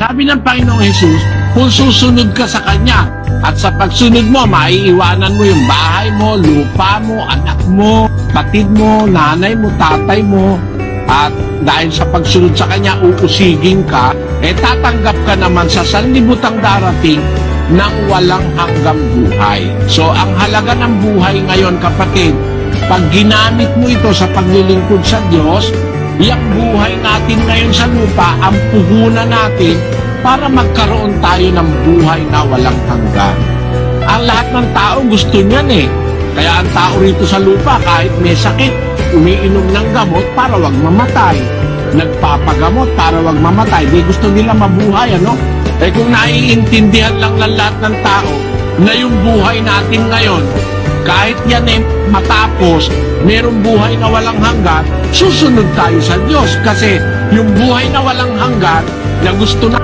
Sabi ng Panginoong Jesus, kung susunod ka sa Kanya, at sa pagsunod mo, maiiwanan mo yung bahay mo, lupa mo, anak mo, kapatid mo, nanay mo, tatay mo, at dahil sa pagsunod sa Kanya, uusigin ka, tatanggap ka naman sa sanlibutang darating ng walang hanggang buhay. So, ang halaga ng buhay ngayon, kapatid, pag ginamit mo ito sa paglilingkod sa Diyos, yung buhay natin ngayon sa lupa, ang puhunan natin para magkaroon tayo ng buhay na walang hanggan. Ang lahat ng tao gusto niyan eh. Kaya ang tao rito sa lupa, kahit may sakit, umiinom ng gamot para wag mamatay. Nagpapagamot para wag mamatay. Di gusto nila mabuhay, ano? Kung naiintindihan lang ng lahat ng tao na yung buhay natin ngayon, kahit yan matapos, merong buhay na walang hanggan, susunod tayo sa Diyos. Kasi yung buhay na walang hanggan na gusto na